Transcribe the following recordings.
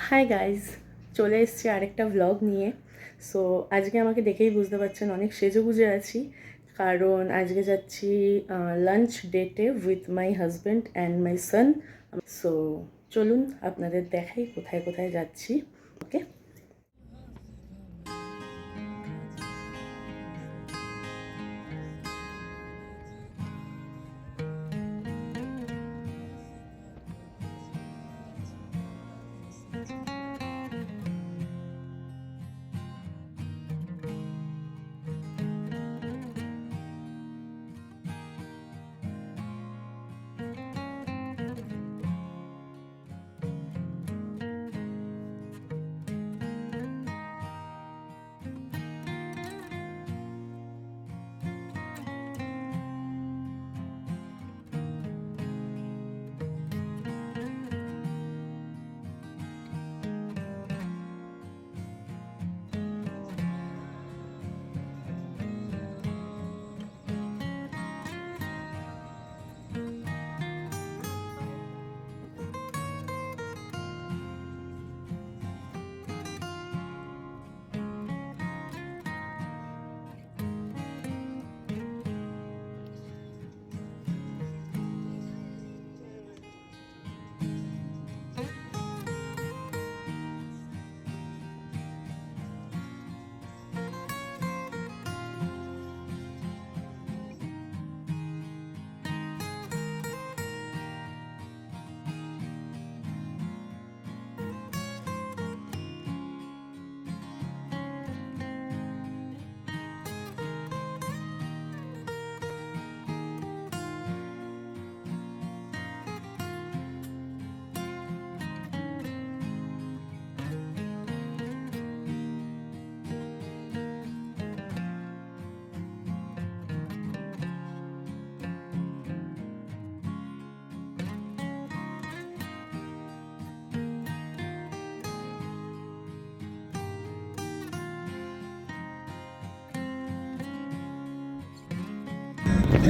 Hi guys, চলে এসেছি আরেকটা ব্লগ নিয়ে। সো আজকে আমাকে দেখেই বুঝতে পারছেন অনেক সেজেগুজে আছি, কারণ আজকে যাচ্ছি লাঞ্চ ডেটে with my husband and my son. So চলুন আপনাদের দেখাই কোথায় কোথায় যাচ্ছি। ওকে,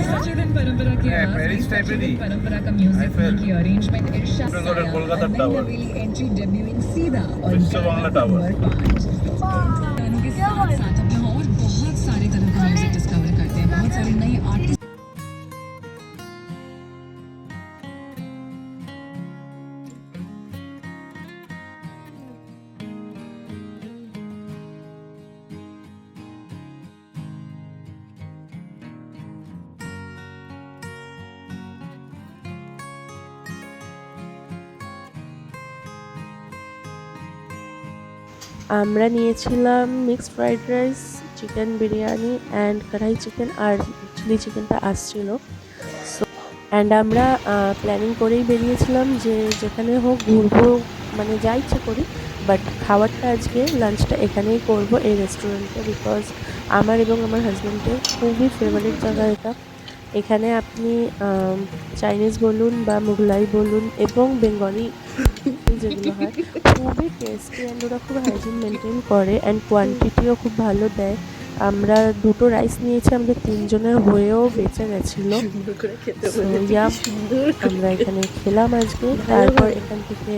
सचेतन परंपरा की आवाज सचेतन परंपरा का म्यूजिक की अरेंजमेंट इरशाद साया और नई नवेली एंट्री डेब्यूइंग सीधा और नंबर 5 गानों के साथ साथ अब यहाँ और बहुत सारे तरह का म्यूजिक डिस्कवर करते हैं, बहुत सारे नए आर्टिस्ट। আমরা নিয়েছিলাম mixed fried rice, chicken biryani and কড়াই চিকেন, আর চিলি চিকেনটা আসছিল। সো অ্যান্ড আমরা প্ল্যানিং করেই বেরিয়েছিলাম যে যেখানে হোক ঘুরবো, মানে যা ইচ্ছে করি, বাট খাবারটা আজকে লাঞ্চটা এখানেই করব, এই রেস্টুরেন্টে, বিকজ আমার এবং আমার হাজব্যান্ডের খুবই ফেভারিট জায়গা এটা। এখানে আপনি চাইনিজ বলুন বা মোগলাই বলুন এবং বেঙ্গলি যেগুলো হয় খুবই টেস্টি, অ্যান্ড ওরা খুব হাইজিন মেনটেন করে, অ্যান্ড কোয়ান্টিটিও খুব ভালো দেয়। আমরা দুটো রাইস নিয়েছি, আমাদের তিনজনের হয়েও বেঁচে গেছিলো। আমরা এখানে খেলাম আজকে। তারপর এখান থেকে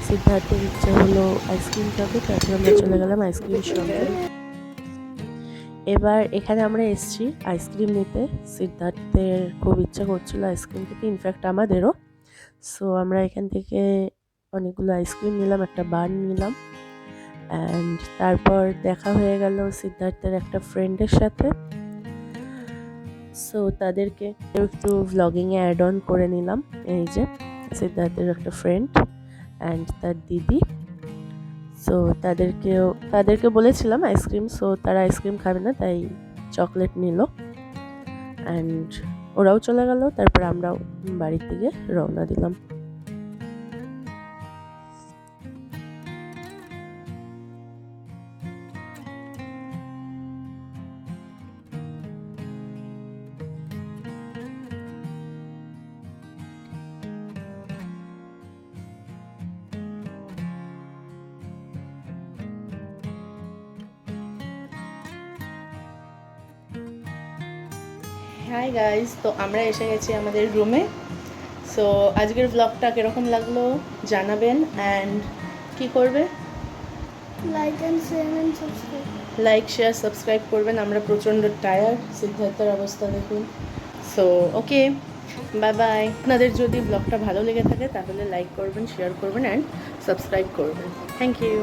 সিদ্ধার্থের ইচ্ছে হলো আইসক্রিম খাবে, তারপর আমরা চলে গেলাম আইসক্রিম শপে। এবার এখানে আমরা এসেছি আইসক্রিম নিতে। সিদ্ধার্থের খুব ইচ্ছা করছিল আইসক্রিম খেতে, ইনফ্যাক্ট আমাদেরও। সো আমরা এখান থেকে অনেকগুলো আইসক্রিম নিলাম, একটা বান নিলাম, অ্যান্ড তারপর দেখা হয়ে গেল সিদ্ধার্থের একটা ফ্রেন্ডের সাথে। সো তাদেরকে একটু ভ্লগিংয়ে অ্যাড অন করে নিলাম। এই যে সিদ্ধার্থের একটা ফ্রেন্ড অ্যান্ড তার দিদি। সো তাদেরকে বলেছিলাম আইসক্রিম, সো তারা আইসক্রিম খাবে না, তাই চকলেট নিল, অ্যান্ড ওরাও চলে গেল। তারপর আমরাও বাড়ির দিকে রওনা দিলাম। হাই গাইজ, তো আমরা এসে গেছি আমাদের রুমে। সো আজকের ব্লগটা কীরকম লাগলো জানাবেন, অ্যান্ড কি করবে? Like and share and subscribe. Like share subscribe করবেন। আমরা প্রচণ্ড টায়ার্ড, সিদ্ধার্থের অবস্থা দেখুন। So okay, bye bye. আপনাদের যদি ব্লগটা ভালো লেগে থাকে তাহলে লাইক করবেন, শেয়ার করবেন অ্যান্ড সাবস্ক্রাইব করবেন। Thank you.